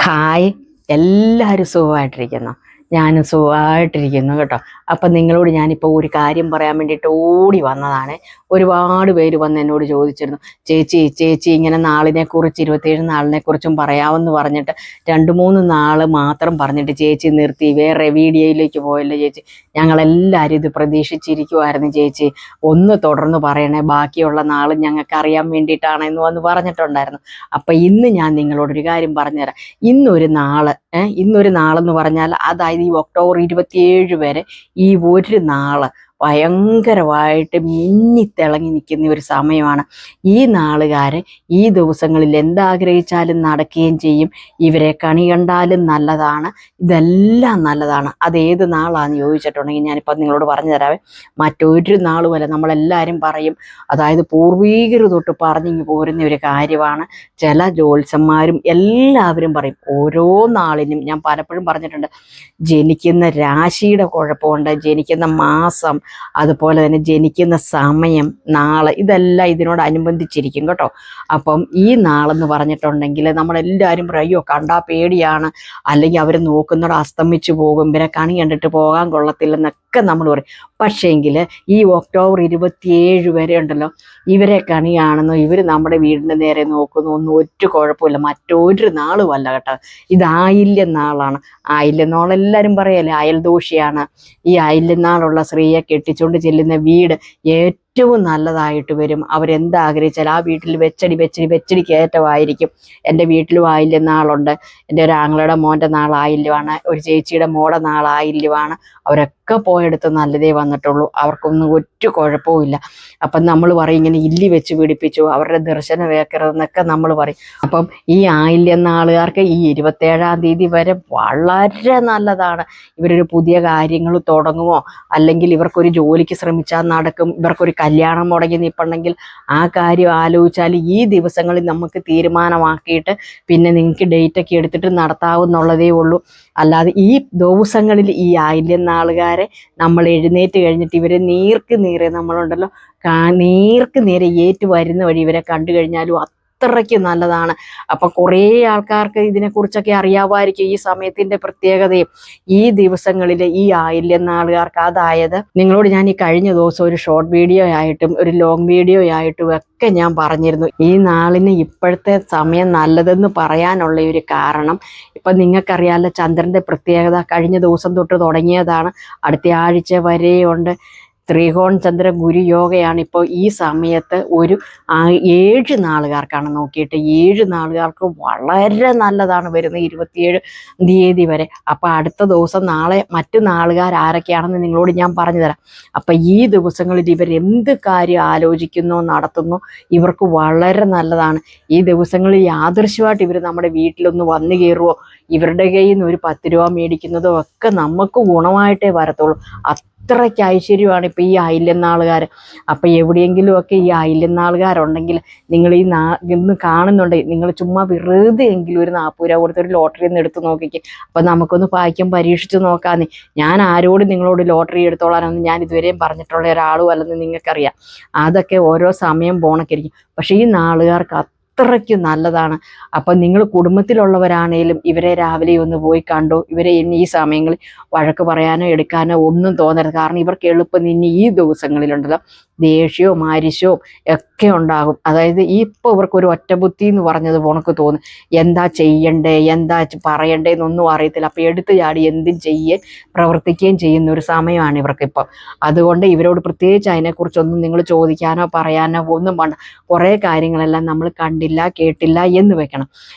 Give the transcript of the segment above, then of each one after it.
Hi, എല്ലാവരും സുഖമായിട്ടിരിക്കുന്നു. ഞാനും സുഖമായിട്ടിരിക്കുന്നു കേട്ടോ. അപ്പം നിങ്ങളോട് ഞാനിപ്പോൾ ഒരു കാര്യം പറയാൻ വേണ്ടിയിട്ട് ഓടി വന്നതാണ്. ഒരുപാട് പേര് വന്ന് എന്നോട് ചോദിച്ചിരുന്നു, ചേച്ചി ചേച്ചി ഇങ്ങനെ നാളിനെക്കുറിച്ച് 27 നാളിനെക്കുറിച്ചും പറയാമെന്ന് പറഞ്ഞിട്ട് 2-3 നാൾ മാത്രം പറഞ്ഞിട്ട് ചേച്ചി നിർത്തി, വേറെ വീഡിയോയിലേക്ക് പോയല്ലോ ചേച്ചി. ഞങ്ങളെല്ലാവരും ഇത് പ്രതീക്ഷിച്ചിരിക്കുമായിരുന്നു ചേച്ചി, ഒന്ന് തുടർന്ന് പറയണേ, ബാക്കിയുള്ള നാളും ഞങ്ങൾക്ക് അറിയാൻ വേണ്ടിയിട്ടാണ് എന്ന് വന്ന് പറഞ്ഞിട്ടുണ്ടായിരുന്നു. അപ്പം ഇന്ന് ഞാൻ നിങ്ങളോടൊരു കാര്യം പറഞ്ഞുതരാം. ഇന്നൊരു നാളെന്ന് പറഞ്ഞാൽ അതായത് ഈ ഒക്ടോബർ 27 വരെ ഈ ഒരു നാള് ഭയങ്കരമായിട്ട് മിന്നിത്തിളങ്ങി നിൽക്കുന്ന ഒരു സമയമാണ്. ഈ നാളുകാരെ ഈ ദിവസങ്ങളിൽ എന്താഗ്രഹിച്ചാലും നടക്കുകയും ചെയ്യും. ഇവരെ കണി കണ്ടാലും നല്ലതാണ്, ഇതെല്ലാം നല്ലതാണ്. അതേത് നാളാണെന്ന് ചോദിച്ചിട്ടുണ്ടെങ്കിൽ ഞാനിപ്പോൾ നിങ്ങളോട് പറഞ്ഞു തരാവേ. മറ്റൊരു നാളുമല്ല, നമ്മളെല്ലാവരും പറയും, അതായത് പൂർവീകർ തൊട്ട് പറഞ്ഞിങ്ങ് പോരുന്ന ഒരു കാര്യമാണ്. ചില ജ്യോത്സ്യന്മാരും എല്ലാവരും പറയും ഓരോ നാളിനും. ഞാൻ പലപ്പോഴും പറഞ്ഞിട്ടുണ്ട്, ജനിക്കുന്ന രാശിയുടെ കുഴപ്പമുണ്ട്, ജനിക്കുന്ന മാസം, അതുപോലെ തന്നെ ജനിക്കുന്ന സമയം, നാള്, ഇതെല്ലാം ഇതിനോടനുബന്ധിച്ചിരിക്കും കേട്ടോ. അപ്പം ഈ നാളെന്ന് പറഞ്ഞിട്ടുണ്ടെങ്കിൽ നമ്മളെല്ലാവരും പറയും, അയ്യോ കണ്ടാൽ പേടിയാണ്, അല്ലെങ്കിൽ അവർ നോക്കുന്നിടം അസ്തമിച്ചു പോകും, ഇവരെ കണി കണ്ടിട്ട് പോകാൻ കൊള്ളത്തില്ലെന്നൊക്കെ നമ്മൾ പറയും. പക്ഷേങ്കിൽ ഈ ഒക്ടോബർ 27 വരെ ഉണ്ടല്ലോ, ഇവരെ കണി കാണുന്നു, ഇവർ നമ്മുടെ വീടിൻ്റെ നേരെ നോക്കുന്നു, ഒന്നും ഒരു കുഴപ്പമില്ല. മറ്റൊരു നാളുമല്ല കേട്ടോ, ഇത് ആയില്യം നാളാണ്. ആയില്യം നാളെല്ലാവരും പറയല്ലേ അയൽദോഷിയാണ്. ഈ ആയില്യം നാളുള്ള സ്ത്രീയെ കെട്ടിച്ചുകൊണ്ട് ചെല്ലുന്ന വീട് ഏറ്റവും നല്ലതായിട്ട് വരും. അവരെന്താഗ്രഹിച്ചാൽ ആ വീട്ടിൽ വെച്ചടി കയറ്റമായിരിക്കും. എൻ്റെ വീട്ടിലും ആയില്യം നാളുണ്ട്. എൻ്റെ ഒരു ആങ്ങളുടെ മോൻ്റെ നാളായില്യമാണ്, ഒരു ചേച്ചിയുടെ മോടെ നാളായില്യമാണ്. അവരൊക്കെ പോയെടുത്ത് നല്ലതേ വന്നിട്ടുള്ളൂ, അവർക്കൊന്നും ഒരു കുഴപ്പവും. അപ്പം നമ്മൾ പറയും ഇങ്ങനെ ഇല്ലി വെച്ച് പിടിപ്പിച്ചു, അവരുടെ ദർശനം വേക്കരുതെന്നൊക്കെ നമ്മൾ പറയും. അപ്പം ഈ ആയില്യം നാളുകാർക്ക് ഈ 27-ാം തീയതി വരെ വളരെ നല്ലതാണ്. ഇവരൊരു പുതിയ കാര്യങ്ങൾ തുടങ്ങുമോ, അല്ലെങ്കിൽ ഇവർക്കൊരു ജോലിക്ക് ശ്രമിച്ചാൽ നടക്കും, ഇവർക്കൊരു കല്യാണം മുടങ്ങി നിൽപ്പുണ്ടെങ്കിൽ ആ കാര്യം ആലോചിച്ചാൽ ഈ ദിവസങ്ങളിൽ നമുക്ക് തീരുമാനമാക്കിയിട്ട് പിന്നെ നിങ്ങൾക്ക് ഡേറ്റൊക്കെ എടുത്തിട്ട് നടത്താവുന്നുള്ളതേ ഉള്ളൂ. അല്ലാതെ ഈ ദിവസങ്ങളിൽ ഈ ആയില്യം നാളുകാരെ നമ്മൾ എഴുന്നേറ്റ് കഴിഞ്ഞിട്ട് ഇവരെ നേർക്ക് നേരെ നമ്മളുണ്ടല്ലോ, നേർക്ക് നേരെ ഏറ്റു വരുന്ന വഴി ഇവരെ കണ്ടു കഴിഞ്ഞാലും അത്രയ്ക്ക് നല്ലതാണ്. അപ്പം കുറേ ആൾക്കാർക്ക് ഇതിനെക്കുറിച്ചൊക്കെ അറിയാമായിരിക്കും, ഈ സമയത്തിൻ്റെ പ്രത്യേകതയും. ഈ ദിവസങ്ങളിൽ ഈ ആയില്യം നാളുകാർക്ക്, അതായത് നിങ്ങളോട് ഞാൻ ഈ കഴിഞ്ഞ ദിവസം ഒരു ഷോർട്ട് വീഡിയോ ആയിട്ടും ഒരു ലോങ് വീഡിയോ ആയിട്ടും ഒക്കെ ഞാൻ പറഞ്ഞിരുന്നു, ഈ നാളിന് ഇപ്പോഴത്തെ സമയം നല്ലതെന്ന് പറയാനുള്ള ഒരു കാരണം. ഇപ്പം നിങ്ങൾക്കറിയാമല്ലോ ചന്ദ്രൻ്റെ പ്രത്യേകത, കഴിഞ്ഞ ദിവസം തൊട്ട് തുടങ്ങിയതാണ്, അടുത്ത ആഴ്ച വരെയുണ്ട്. ത്രികോൺ ചന്ദ്ര ഗുരു യോഗയാണ് ഇപ്പോൾ ഈ സമയത്ത്. ഒരു 7 നാളുകാർക്കാണ് നോക്കിയിട്ട്, 7 നാളുകാർക്ക് വളരെ നല്ലതാണ് വരുന്നത് 27 തീയതി വരെ. അപ്പം അടുത്ത ദിവസം നാളെ മറ്റു നാളുകാർ ആരൊക്കെയാണെന്ന് നിങ്ങളോട് ഞാൻ പറഞ്ഞു തരാം. അപ്പം ഈ ദിവസങ്ങളിൽ ഇവരെന്ത് കാര്യം ആലോചിക്കുന്നോ നടത്തുന്നോ ഇവർക്ക് വളരെ നല്ലതാണ്. ഈ ദിവസങ്ങളിൽ യാദൃശ്യമായിട്ട് ഇവർ നമ്മുടെ വീട്ടിലൊന്ന് വന്നു കയറുമോ, ഇവരുടെ കയ്യിൽ നിന്ന് ഒരു 10 രൂപ മേടിക്കുന്നതോ ഒക്കെ നമുക്ക് ഗുണമായിട്ടേ വരത്തുള്ളൂ. അത്രയ്ക്ക് ഐശ്വര്യമാണ് ഇപ്പം ഈ ആയില്യം നാളുകാർ. അപ്പം എവിടെയെങ്കിലുമൊക്കെ ഈ ആയില്യം നാളുകാരുണ്ടെങ്കിൽ നിങ്ങൾ ഇന്ന് കാണുന്നുണ്ടെങ്കിൽ നിങ്ങൾ ചുമ്മാ വെറുതെ എങ്കിലും ഒരു 40 രൂപ കൊടുത്തൊരു ലോട്ടറി ഒന്ന് എടുത്ത് നോക്കിക്ക്. അപ്പം നമുക്കൊന്ന് ഭാഗ്യം പരീക്ഷിച്ച് നോക്കാമെന്നേ. ഞാൻ ആരോടും നിങ്ങളോട് ലോട്ടറി എടുത്തോളാനൊന്നും ഞാൻ ഇതുവരെയും പറഞ്ഞിട്ടുള്ള ഒരാളും അല്ലെന്ന് നിങ്ങൾക്കറിയാം. അതൊക്കെ ഓരോ സമയം പോണക്കിരിക്കും. പക്ഷേ ഈ നാളുകാർക്ക് അത്രയ്ക്ക് നല്ലതാണ്. അപ്പം നിങ്ങൾ കുടുംബത്തിലുള്ളവരാണേലും ഇവരെ രാവിലെ ഒന്ന് പോയി കണ്ടു. ഇവരെ ഇനി ഈ സമയങ്ങളിൽ വഴക്ക് പറയാനോ എടുക്കാനോ ഒന്നും തോന്നരുത്. കാരണം ഇവർക്ക് എളുപ്പം ഇനി ഈ ദിവസങ്ങളിലുണ്ടല്ലോ ദേഷ്യവും മാരിശവും ഒക്കെ ഉണ്ടാകും. അതായത് ഇപ്പോൾ ഇവർക്കൊരു ഒറ്റബുദ്ധി എന്ന് പറഞ്ഞത് ഉണക്ക് തോന്നും, എന്താ ചെയ്യണ്ടേ എന്താ പറയണ്ടേ എന്നൊന്നും അറിയത്തില്ല. അപ്പോൾ എടുത്ത് ചാടി എന്തും പ്രവർത്തിക്കുകയും ചെയ്യുന്ന ഒരു സമയമാണ് ഇവർക്കിപ്പം. അതുകൊണ്ട് ഇവരോട് പ്രത്യേകിച്ച് അതിനെക്കുറിച്ചൊന്നും നിങ്ങൾ ചോദിക്കാനോ പറയാനോ ഒന്നും വേണ്ട. കുറേ കാര്യങ്ങളെല്ലാം നമ്മൾ കണ്ടില്ല കേട്ടില്ല എന്ന് വെക്കണം.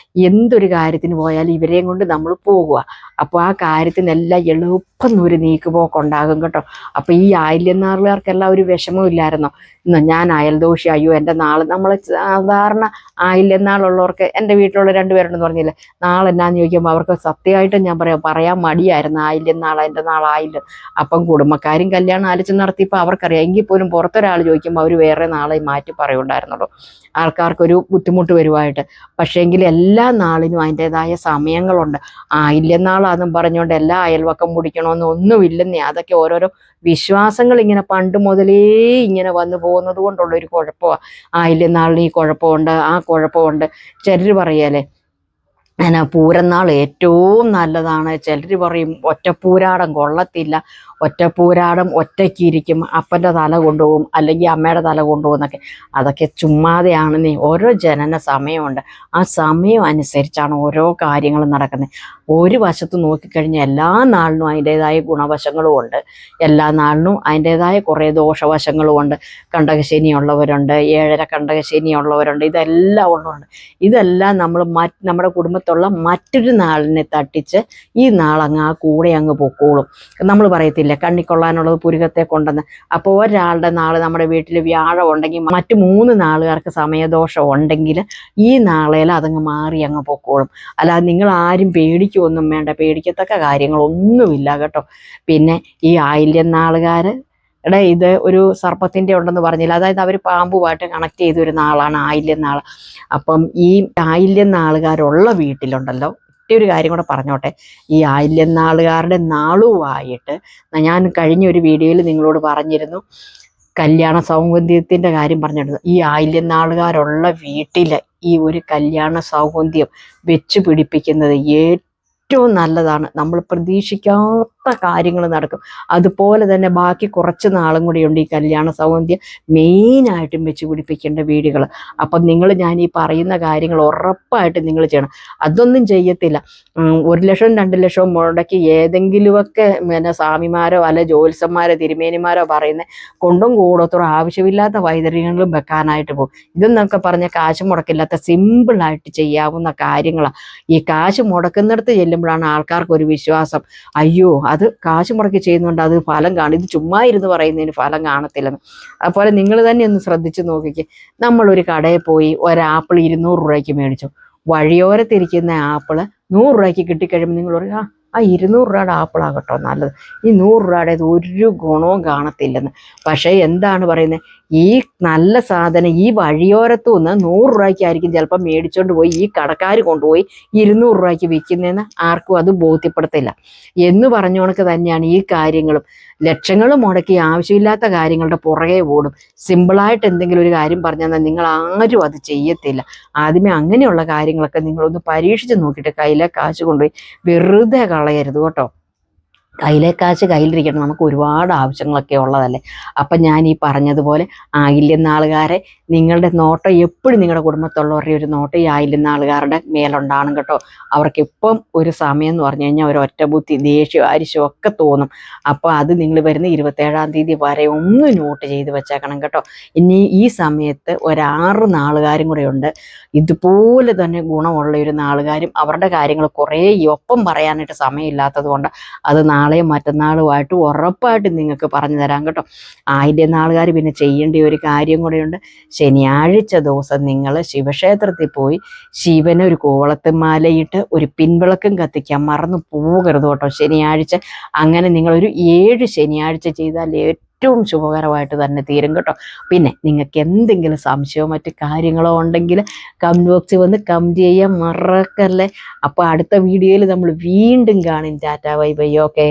എന്തൊരു കാര്യത്തിന് പോയാലും ഇവരെയും കൊണ്ട് നമ്മൾ പോകുക. അപ്പോൾ ആ കാര്യത്തിനെല്ലാം എളുപ്പം ഒരു നീക്കുപോക്കുണ്ടാകും കേട്ടോ. അപ്പോൾ ഈ ആയില്യം നാളുകാർക്കെല്ലാം ഒരു വിഷമവും ഇല്ലായിരുന്നോ, ഇന്ന് ഞാൻ അയൽദോഷി, അയ്യോ എൻ്റെ നാളെ. നമ്മൾ സാധാരണ ആയില്യം നാളുള്ളവർക്ക്, എൻ്റെ വീട്ടിലുള്ള 2 പേരുണ്ടെന്ന് പറഞ്ഞില്ലേ, നാളെന്നാന്ന് ചോദിക്കുമ്പോൾ അവർക്ക് സത്യമായിട്ടും ഞാൻ പറയാൻ മടിയായിരുന്നു, ആയില്യം നാളെ എൻ്റെ നാളായില്ല. അപ്പം കുടുംബക്കാരും കല്യാണം ആലോചിച്ച് നടത്തിയപ്പോൾ അവർക്കറിയാം. എങ്കിൽ പോലും പുറത്തൊരാൾ ചോദിക്കുമ്പോൾ അവർ വേറെ നാളെ മാറ്റി പറയുണ്ടായിരുന്നുള്ളൂ, ആൾക്കാർക്കൊരു ബുദ്ധിമുട്ട് വരുമായിട്ട്. പക്ഷേങ്കിൽ എല്ലാ നാളിനും അതിൻ്റെതായ സമയങ്ങളുണ്ട്. ആയില്യം നാളാന്നും പറഞ്ഞുകൊണ്ട് എല്ലാ അയൽവക്കം മുടിക്കണമെന്ന് ഒന്നുമില്ലെന്നേ. അതൊക്കെ ഓരോരോ വിശ്വാസങ്ങൾ ഇങ്ങനെ പണ്ട് മുതലേ ഇങ്ങനെ വന്നു പോകുന്നത് കൊണ്ടുള്ളൊരു കുഴപ്പമാണ്. ആയില്യം നാളിന് ഈ കുഴപ്പമുണ്ട്, ആ കുഴപ്പമുണ്ട്. ചിലർ പറയല്ലേ അങ്ങനെ പൂരനാൾ ഏറ്റവും നല്ലതാണ്. ചിലർ പറയും ഒറ്റപ്പൂരാടം കൊള്ളത്തില്ല, ഒറ്റപ്പൂരാടം ഒറ്റയ്ക്കിരിക്കും, അപ്പൻ്റെ തല കൊണ്ടുപോകും അല്ലെങ്കിൽ അമ്മയുടെ തല കൊണ്ടുപോകും എന്നൊക്കെ. അതൊക്കെ ചുമ്മാതെയാണെന്നേ. ഓരോ ജനന സമയമുണ്ട്, ആ സമയം അനുസരിച്ചാണ് ഓരോ കാര്യങ്ങളും നടക്കുന്നത്. ഒരു വശത്ത് നോക്കിക്കഴിഞ്ഞാൽ എല്ലാ നാളിനും അതിൻ്റെതായ ഗുണവശങ്ങളും ഉണ്ട്, എല്ലാ നാളിനും അതിൻ്റെതായ കുറേ ദോഷവശങ്ങളും ഉണ്ട്. കണ്ടകശനിയുള്ളവരുണ്ട്, 7.5 കണ്ടകശനിയുള്ളവരുണ്ട്, ഇതെല്ലാം ഉള്ളതുണ്ട്. ഇതെല്ലാം നമ്മൾ നമ്മുടെ കുടുംബത്തുള്ള മറ്റൊരു നാളിനെ തട്ടിച്ച് ഈ നാളങ്ങ് ആ കൂടെ അങ്ങ് പൊക്കോളും. നമ്മൾ പറയത്തില്ല കണ്ണിക്കൊള്ളാനുള്ളത് പുരുകത്തെ കൊണ്ടെന്ന്. അപ്പോൾ ഒരാളുടെ നാള് നമ്മുടെ വീട്ടിൽ വ്യാഴം ഉണ്ടെങ്കിൽ മറ്റു 3 നാളുകാർക്ക് സമയദോഷം ഉണ്ടെങ്കിൽ ഈ നാളേൽ അതങ്ങ് മാറി അങ്ങ് പൊക്കോളും. അല്ലാതെ നിങ്ങൾ ആരും പേടിക്കൊന്നും വേണ്ട, പേടിക്കത്തക്ക കാര്യങ്ങളൊന്നുമില്ല കേട്ടോ. പിന്നെ ഈ ആയില്യം നാളുകാർ ഇത് ഒരു സർപ്പത്തിൻ്റെ ഉണ്ടെന്ന് പറഞ്ഞില്ല, അതായത് അവർ പാമ്പുമായിട്ട് കണക്ട് ചെയ്തൊരു നാളാണ് ആയില്യം നാൾ. അപ്പം ഈ ആയില്യം നാളുകാരുള്ള വീട്ടിലുണ്ടല്ലോ, ഒരു കാര്യം കൂടെ പറഞ്ഞോട്ടെ. ഈ ആയില്യം നാളുകാരുടെ നാളുമായിട്ട് ഞാൻ കഴിഞ്ഞൊരു വീഡിയോയിൽ നിങ്ങളോട് പറഞ്ഞിരുന്നു, കല്യാണ സൗഗന്ധ്യത്തിൻ്റെ കാര്യം പറഞ്ഞിരുന്നു. ഈ ആയില്യം നാളുകാരുള്ള വീട്ടിൽ ഈ ഒരു കല്യാണ സൗഗന്ധ്യം വെച്ച് പിടിപ്പിക്കുന്നത് ഏറ്റവും നല്ലതാണ്. നമ്മൾ പ്രതീക്ഷിക്കാത്ത കാര്യങ്ങൾ നടക്കും. അതുപോലെ തന്നെ ബാക്കി കുറച്ച് നാളും കൂടിയുണ്ട് ഈ കല്യാണ സൗഗന്ധ്യം മെയിനായിട്ടും വെച്ച് പിടിപ്പിക്കേണ്ട വീടുകൾ. അപ്പം ഞാൻ ഈ പറയുന്ന കാര്യങ്ങൾ ഉറപ്പായിട്ട് നിങ്ങൾ ചെയ്യണം. അതൊന്നും ചെയ്യത്തില്ല, 1 ലക്ഷം 2 ലക്ഷം മുടക്കി ഏതെങ്കിലുമൊക്കെ പിന്നെ സ്വാമിമാരോ അല്ലെ ജ്യോത്സ്യന്മാരോ തിരുമേനിമാരോ പറയുന്ന കൊണ്ടും കൂടത്തോളം ആവശ്യമില്ലാത്ത വൈദ്യങ്ങളും വെക്കാനായിട്ട് പോകും. ഇതെന്നൊക്കെ പറഞ്ഞ കാശ് മുടക്കില്ലാത്ത സിമ്പിളായിട്ട് ചെയ്യാവുന്ന കാര്യങ്ങളാണ്. ഈ കാശ് മുടക്കുന്നിടത്ത് ചെല്ലുമ്പോഴാണ് ആൾക്കാർക്ക് ഒരു വിശ്വാസം, അയ്യോ അത് കാശ് മുടക്കി ചെയ്യുന്നുണ്ട്, അത് ഫലം കാണും, ഇത് ചുമ്മാ ഇരുന്ന് പറയുന്നതിന് ഫലം കാണത്തില്ലെന്ന്. അതുപോലെ നിങ്ങൾ തന്നെ ഒന്ന് ശ്രദ്ധിച്ച് നോക്കിക്കേ. നമ്മളൊരു കടയിൽ പോയി ഒരാപ്പിൾ 200 രൂപയ്ക്ക് മേടിച്ചു. വഴിയോരത്തിരിക്കുന്ന ആപ്പിള് 100 രൂപയ്ക്ക് കിട്ടിക്കഴിയുമ്പോൾ നിങ്ങൾ പറയും, ആ 200 രൂപയുടെ ആപ്പിളാകട്ടോ നല്ലത്, ഈ 100 രൂപയുടെ ഒരു ഗുണവും കാണത്തില്ലെന്ന്. പക്ഷേ എന്താണ് പറയുന്നത്, ഈ നല്ല സാധനം ഈ വഴിയോരത്തു നിന്ന് 100 രൂപയ്ക്കായിരിക്കും ചിലപ്പോൾ മേടിച്ചോണ്ട് പോയി ഈ കടക്കാർ കൊണ്ടുപോയി 200 രൂപയ്ക്ക് വിൽക്കുന്നതെന്ന് ആർക്കും അത് ബോധ്യപ്പെടുത്തില്ല എന്ന് പറഞ്ഞുകൊണ്ട് തന്നെയാണ് ഈ കാര്യങ്ങളും. ലക്ഷങ്ങൾ മുടക്കി ആവശ്യമില്ലാത്ത കാര്യങ്ങളുടെ പുറകെ ഓടും. സിമ്പിളായിട്ട് എന്തെങ്കിലും ഒരു കാര്യം പറഞ്ഞാൽ നിങ്ങൾ ആരും അത് ചെയ്യത്തില്ല. ആദ്യമേ അങ്ങനെയുള്ള കാര്യങ്ങളൊക്കെ നിങ്ങളൊന്ന് പരീക്ഷിച്ച് നോക്കിയിട്ട് കയ്യിലെ കാശ് കൊണ്ടുപോയി വെറുതെ കളയരുത് കേട്ടോ. കയ്യിലെ കാശ് കയ്യിലിരിക്കണം, നമുക്ക് ഒരുപാട് ആവശ്യങ്ങളൊക്കെ ഉള്ളതല്ലേ. അപ്പം ഞാൻ ഈ പറഞ്ഞതുപോലെ ആയില്യം നാളുകാരെ നിങ്ങളുടെ നോട്ടം എപ്പോഴും നിങ്ങളുടെ കുടുംബത്തുള്ളവരുടെ ഒരു നോട്ടം ഈ ആയില്യം നാളുകാരുടെ മേലുണ്ടാകണം കേട്ടോ. അവർക്ക് ഇപ്പം ഒരു സമയം എന്ന് പറഞ്ഞു കഴിഞ്ഞാൽ ഒരു ഒറ്റബുദ്ധി, ദേഷ്യം, അരിശം ഒക്കെ തോന്നും. അപ്പോൾ അത് നിങ്ങൾ വരുന്ന 27-ാം തീയതി വരെ ഒന്ന് നോട്ട് ചെയ്ത് വെച്ചേക്കണം കേട്ടോ. ഇനി ഈ സമയത്ത് ഒരു 6 നാളുകാരും കൂടെ ഉണ്ട് ഇതുപോലെ തന്നെ ഗുണമുള്ള ഒരു നാളുകാരും. അവരുടെ കാര്യങ്ങൾ കുറേ ഒപ്പം പറയാനായിട്ട് സമയമില്ലാത്തത് കൊണ്ട് അത് നാളെയും മറ്റന്നാളുമായിട്ട് ഉറപ്പായിട്ട് നിങ്ങൾക്ക് പറഞ്ഞു തരാം കേട്ടോ. ആയില്യം നാളുകാർ പിന്നെ ചെയ്യേണ്ട ഒരു കാര്യം കൂടെയുണ്ട്. ശനിയാഴ്ച ദിവസം നിങ്ങൾ ശിവക്ഷേത്രത്തിൽ പോയി ശിവന് ഒരു കൂവളത്തുമാലയിട്ട് ഒരു പിൻവിളക്കും കത്തിക്കാൻ മറന്നു പോകരുത് കേട്ടോ ശനിയാഴ്ച. അങ്ങനെ നിങ്ങളൊരു 7 ശനിയാഴ്ച ചെയ്താൽ ഏറ്റവും ശുഭകരമായിട്ട് തന്നെ തീരും കേട്ടോ. പിന്നെ നിങ്ങൾക്ക് എന്തെങ്കിലും സംശയമോ മറ്റു കാര്യങ്ങളോ ഉണ്ടെങ്കിൽ കമന്റ് ബോക്സിൽ വന്ന് കമന്റ് ചെയ്യാൻ മറക്കല്ലേ. അപ്പോൾ അടുത്ത വീഡിയോയിൽ നമ്മൾ വീണ്ടും കാണും. Tata bye bye. ഓക്കേ.